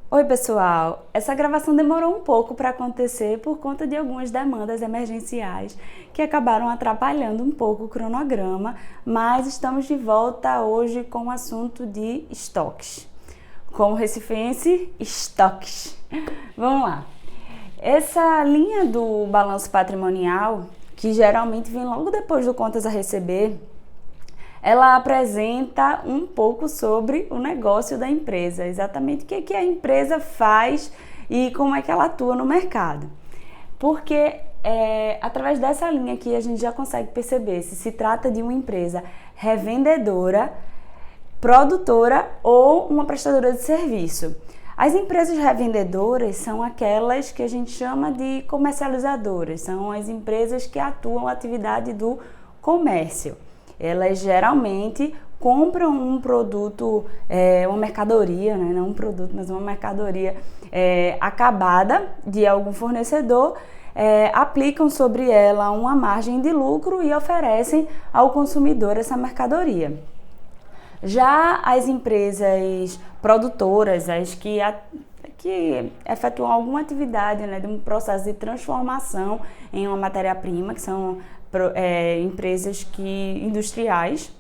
Oi, pessoal! Essa gravação demorou um pouco para acontecer por conta de algumas demandas emergenciais que acabaram atrapalhando um pouco o cronograma, mas estamos de volta hoje com o assunto de estoques. Como recifense, estoques. Vamos lá! Essa linha do balanço patrimonial, que geralmente vem logo depois do contas a receber, ela apresenta um pouco sobre o negócio da empresa, exatamente o que a empresa faz e como é que ela atua no mercado. Porque através dessa linha aqui a gente já consegue perceber se trata de uma empresa revendedora, produtora ou uma prestadora de serviço. As empresas revendedoras são aquelas que a gente chama de comercializadoras, são as empresas que atuam na atividade do comércio. Elas geralmente compram um produto, uma mercadoria, né? Não um produto, mas uma mercadoria acabada de algum fornecedor, aplicam sobre ela uma margem de lucro e oferecem ao consumidor essa mercadoria. Já as empresas produtoras, as que efetuam alguma atividade, né, de um processo de transformação em uma matéria-prima, que são empresas industriais,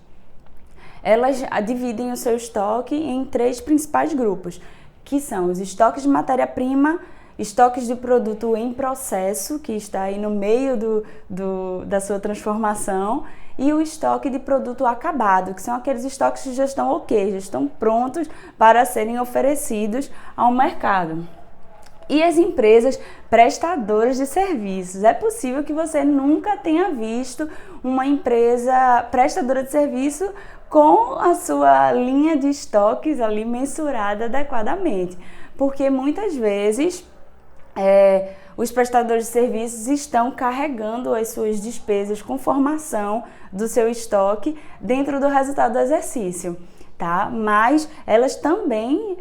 elas dividem o seu estoque em três principais grupos, que são os estoques de matéria-prima, estoques de produto em processo, que está aí no meio da sua transformação, e o estoque de produto acabado, que são aqueles estoques que já estão já estão prontos para serem oferecidos ao mercado. E as empresas prestadoras de serviços. É possível que você nunca tenha visto uma empresa prestadora de serviço com a sua linha de estoques ali mensurada adequadamente, porque muitas vezes os prestadores de serviços estão carregando as suas despesas com formação do seu estoque dentro do resultado do exercício, tá? Mas elas também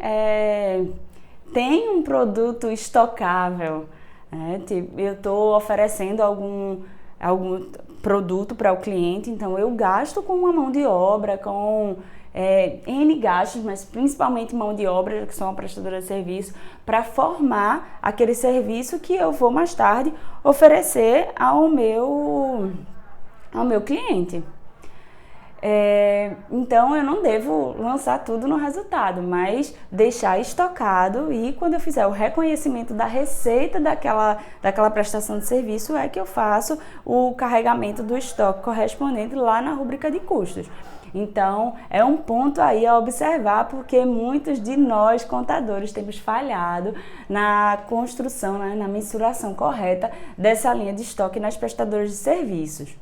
têm um produto estocável, né? Tipo, eu estou oferecendo algum produto para o cliente, então eu gasto com uma mão de obra, com N gastos, mas principalmente mão de obra, que são uma prestadora de serviço, para formar aquele serviço que eu vou mais tarde oferecer ao meu cliente. Então eu não devo lançar tudo no resultado, mas deixar estocado, e quando eu fizer o reconhecimento da receita daquela prestação de serviço é que eu faço o carregamento do estoque correspondente lá na rúbrica de custos. Então, é um ponto aí a observar, porque muitos de nós, contadores, temos falhado na construção, né, na mensuração correta dessa linha de estoque nas prestadoras de serviços.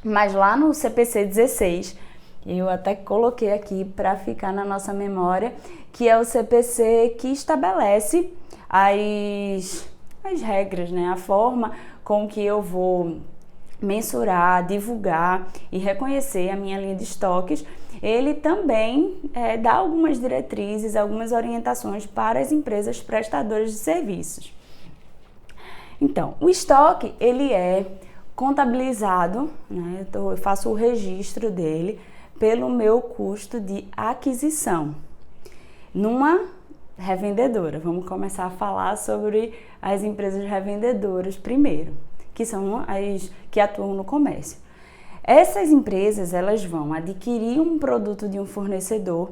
Mas lá no CPC 16, eu até coloquei aqui para ficar na nossa memória, que é o CPC que estabelece as regras, né, a forma com que eu vou mensurar, divulgar e reconhecer a minha linha de estoques. Ele também dá algumas diretrizes, algumas orientações para as empresas prestadoras de serviços. Então, o estoque, ele é contabilizado, né? Eu faço o registro dele pelo meu custo de aquisição numa revendedora. Vamos começar a falar sobre as empresas revendedoras primeiro, que são as que atuam no comércio. Essas empresas, elas vão adquirir um produto de um fornecedor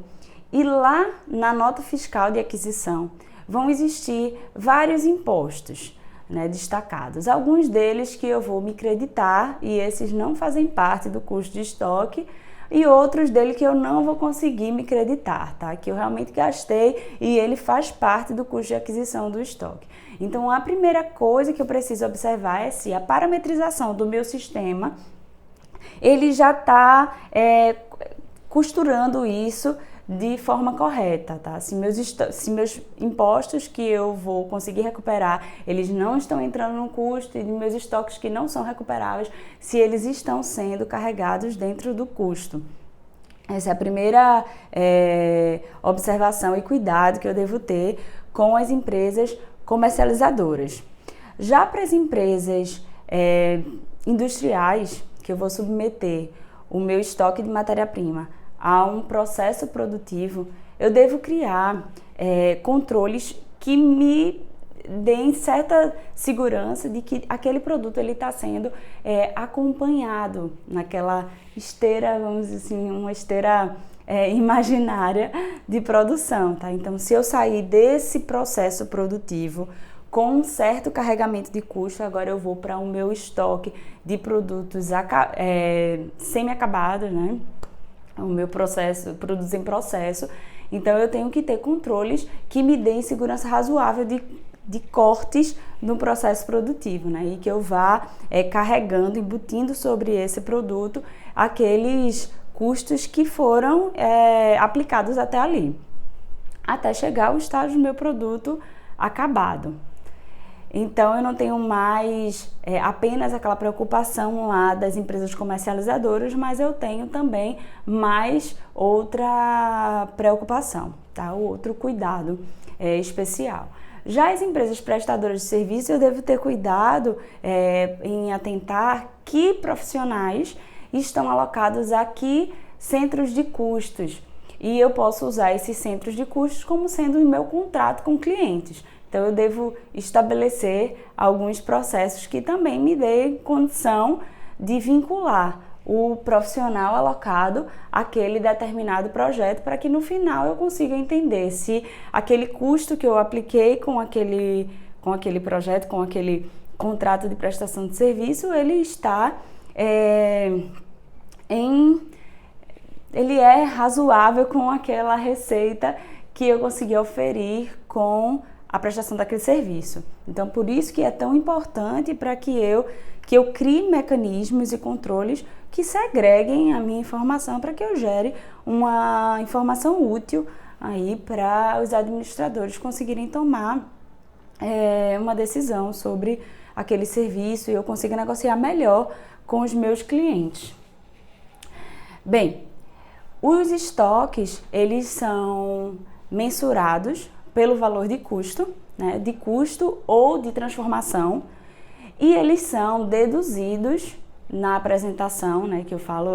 e lá na nota fiscal de aquisição vão existir vários impostos, né, destacados. Alguns deles que eu vou me creditar e esses não fazem parte do custo de estoque, e outros dele que eu não vou conseguir me creditar, tá? Que eu realmente gastei e ele faz parte do custo de aquisição do estoque. Então, a primeira coisa que eu preciso observar é se a parametrização do meu sistema, ele já está costurando isso de forma correta, tá? Se meus impostos que eu vou conseguir recuperar, eles não estão entrando no custo, e meus estoques que não são recuperáveis, se eles estão sendo carregados dentro do custo. Essa é a primeira observação e cuidado que eu devo ter com as empresas comercializadoras. Já para as empresas industriais, que eu vou submeter o meu estoque de matéria-prima a um processo produtivo, eu devo criar controles que me deem certa segurança de que aquele produto ele está sendo acompanhado naquela esteira, vamos dizer assim, uma esteira imaginária de produção, tá? Então, se eu sair desse processo produtivo com um certo carregamento de custo, agora eu vou para o meu estoque de produtos semi-acabados, né? O meu processo, produtos em processo. Então, eu tenho que ter controles que me deem segurança razoável de cortes no processo produtivo, né? E que eu vá carregando, embutindo sobre esse produto aqueles custos que foram aplicados até ali, até chegar ao estágio do meu produto acabado. Então, eu não tenho mais apenas aquela preocupação lá das empresas comercializadoras, mas eu tenho também mais outra preocupação, tá? Outro cuidado especial. Já as empresas prestadoras de serviço, eu devo ter cuidado em atentar que profissionais estão alocados a que centros de custos. E eu posso usar esses centros de custos como sendo o meu contrato com clientes. Então, eu devo estabelecer alguns processos que também me dêem condição de vincular o profissional alocado àquele determinado projeto, para que no final eu consiga entender se aquele custo que eu apliquei com aquele projeto, com aquele contrato de prestação de serviço, ele está ele é razoável com aquela receita que eu consegui oferir com a prestação daquele serviço. Então, por isso que é tão importante para que eu crie mecanismos e controles que segreguem a minha informação para que eu gere uma informação útil aí para os administradores conseguirem tomar uma decisão sobre aquele serviço e eu consiga negociar melhor com os meus clientes. Bem, os estoques, eles são mensurados pelo valor de custo, né, de custo ou de transformação, e eles são deduzidos na apresentação, né, que eu falo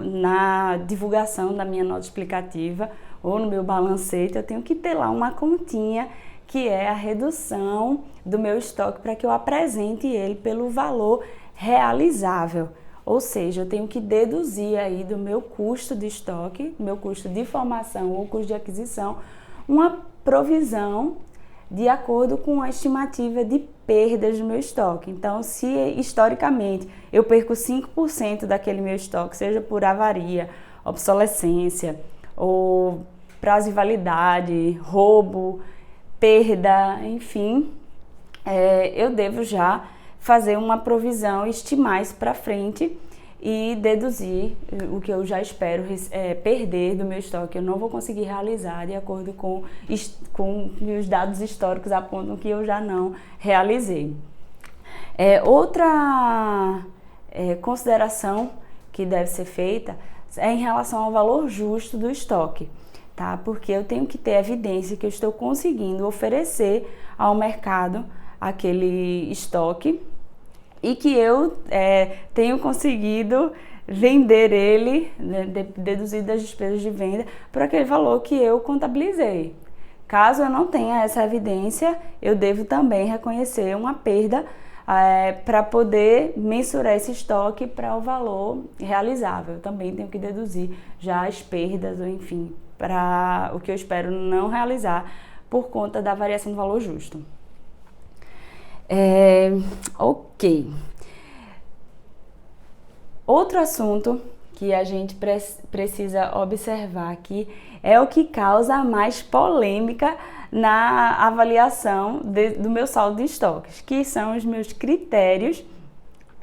na divulgação da minha nota explicativa ou no meu balancete. Eu tenho que ter lá uma continha que é a redução do meu estoque para que eu apresente ele pelo valor realizável. Ou seja, eu tenho que deduzir aí do meu custo de estoque, meu custo de formação ou custo de aquisição, uma provisão de acordo com a estimativa de perdas do meu estoque. Então, se historicamente eu perco 5% daquele meu estoque, seja por avaria, obsolescência, ou prazo de validade, roubo, perda, enfim, eu devo já fazer uma provisão, estimar isso para frente e deduzir o que eu já espero perder do meu estoque. Eu não vou conseguir realizar de acordo com os dados históricos apontam que eu já não realizei. Outra consideração que deve ser feita é em relação ao valor justo do estoque, tá? Porque eu tenho que ter evidência que eu estou conseguindo oferecer ao mercado aquele estoque e que eu tenho conseguido vender ele, né, deduzido das despesas de venda, por aquele valor que eu contabilizei. Caso eu não tenha essa evidência, eu devo também reconhecer uma perda para poder mensurar esse estoque para o valor realizável. Eu também tenho que deduzir já as perdas, ou enfim, para o que eu espero não realizar por conta da variação do valor justo. Ok. Outro assunto que a gente precisa observar aqui é o que causa mais polêmica na avaliação do meu saldo de estoques, que são os meus critérios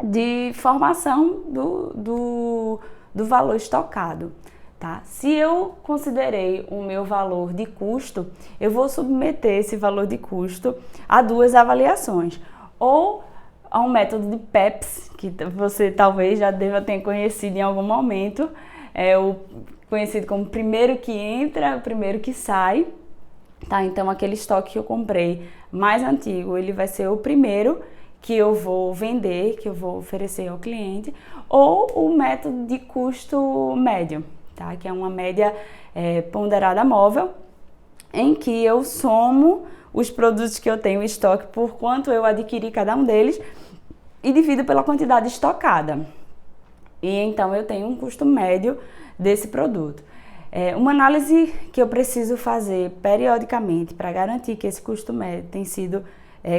de formação do valor estocado. Tá? Se eu considerei o meu valor de custo, eu vou submeter esse valor de custo a duas avaliações. Ou a um método de PEPS, que você talvez já deva ter conhecido em algum momento, o conhecido como primeiro que entra, primeiro que sai. Tá? Então, aquele estoque que eu comprei mais antigo, ele vai ser o primeiro que eu vou vender, que eu vou oferecer ao cliente, ou o método de custo médio. Tá? Que é uma média ponderada móvel, em que eu somo os produtos que eu tenho em estoque por quanto eu adquiri cada um deles e divido pela quantidade estocada. E então eu tenho um custo médio desse produto. Uma análise que eu preciso fazer periodicamente para garantir que esse custo médio tem sido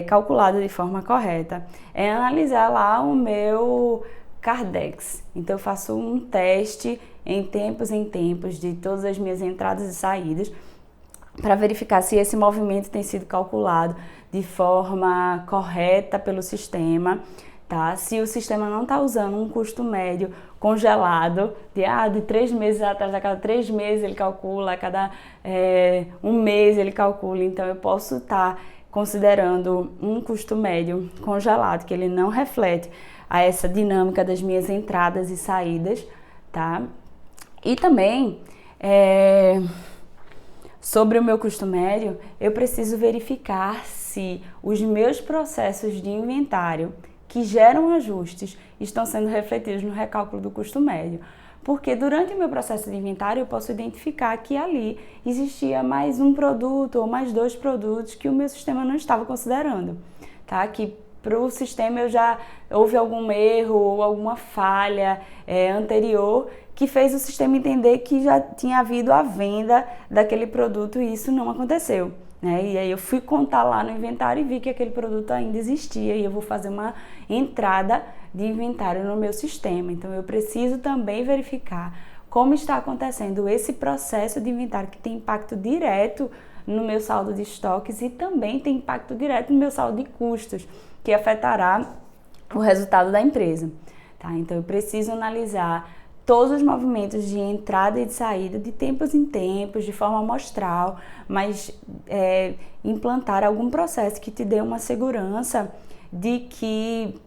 calculado de forma correta é analisar lá o meu Cardex. Então eu faço um teste em tempos de todas as minhas entradas e saídas para verificar se esse movimento tem sido calculado de forma correta pelo sistema. Tá? Se o sistema não está usando um custo médio congelado, de 3 meses atrás, a cada 3 meses ele calcula, a cada 1 mês ele calcula, então eu posso estar considerando um custo médio congelado, que ele não reflete a essa dinâmica das minhas entradas e saídas, tá? E também, sobre o meu custo médio, eu preciso verificar se os meus processos de inventário que geram ajustes estão sendo refletidos no recálculo do custo médio. Porque durante o meu processo de inventário eu posso identificar que ali existia mais um produto ou mais 2 produtos que o meu sistema não estava considerando, tá? Que para o sistema houve algum erro ou alguma falha anterior que fez o sistema entender que já tinha havido a venda daquele produto e isso não aconteceu. E aí eu fui contar lá no inventário e vi que aquele produto ainda existia e eu vou fazer uma entrada de inventário no meu sistema. Então eu preciso também verificar como está acontecendo esse processo de inventário que tem impacto direto no meu saldo de estoques e também tem impacto direto no meu saldo de custos, que afetará o resultado da empresa. Tá? Então eu preciso analisar todos os movimentos de entrada e de saída de tempos em tempos, de forma amostral, mas implantar algum processo que te dê uma segurança de que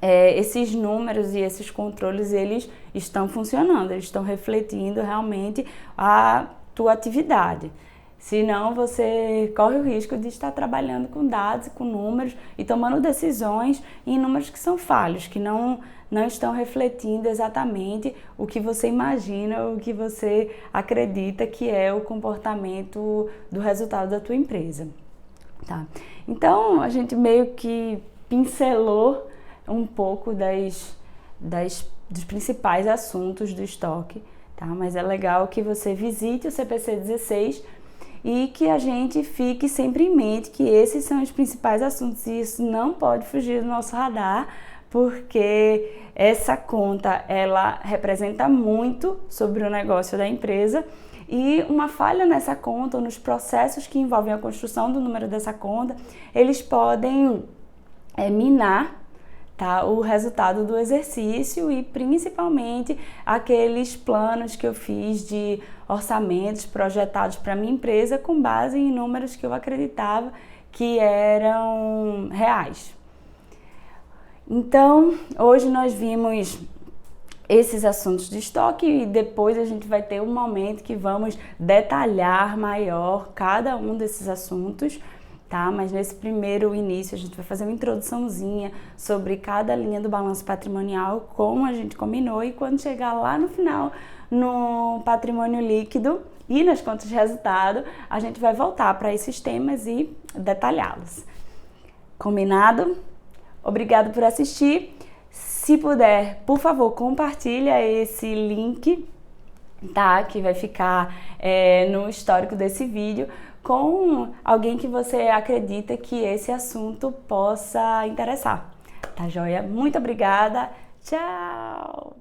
esses números e esses controles, eles estão funcionando, eles estão refletindo realmente a tua atividade. Senão você corre o risco de estar trabalhando com dados, com números e tomando decisões em números que são falhos, que não estão refletindo exatamente o que você imagina, o que você acredita que é o comportamento do resultado da tua empresa. Tá? Então, a gente meio que pincelou um pouco dos principais assuntos do estoque, tá? Mas é legal que você visite o CPC 16 e que a gente fique sempre em mente que esses são os principais assuntos e isso não pode fugir do nosso radar, porque essa conta, ela representa muito sobre o negócio da empresa e uma falha nessa conta ou nos processos que envolvem a construção do número dessa conta, eles podem minar, tá, o resultado do exercício e principalmente aqueles planos que eu fiz de orçamentos projetados para minha empresa com base em números que eu acreditava que eram reais. Então, hoje nós vimos esses assuntos de estoque e depois a gente vai ter um momento que vamos detalhar maior cada um desses assuntos, tá? Mas nesse primeiro início a gente vai fazer uma introduçãozinha sobre cada linha do balanço patrimonial, como a gente combinou, e quando chegar lá no final, no patrimônio líquido e nas contas de resultado, a gente vai voltar para esses temas e detalhá-los. Combinado? Obrigado por assistir. Se puder, por favor, compartilha esse link, tá? Que vai ficar no histórico desse vídeo com alguém que você acredita que esse assunto possa interessar. Tá joia? Muito obrigada. Tchau!